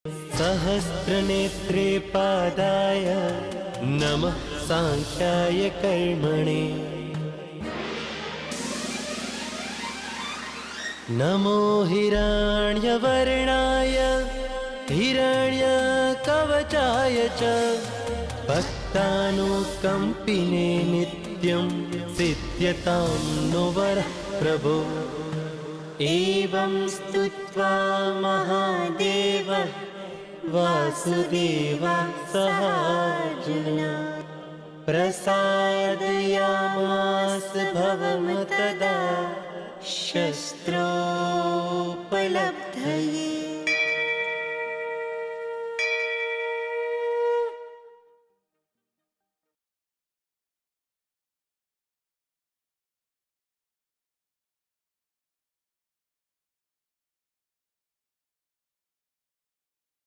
सहस्रनेत्रे पादाय नमः सांख्याय कर्मणे। नमो हिरण्यवर्णाय हिरण्यकवचाय च भक्तानुकम्पिने नित्यं सिद्ध्यतां नो वरः प्रभो। एवं स्तुत्वा महादेवः वासुदेवः सहार्जुना प्रसादयामास भवं तदा शस्त्रोपलब्धये।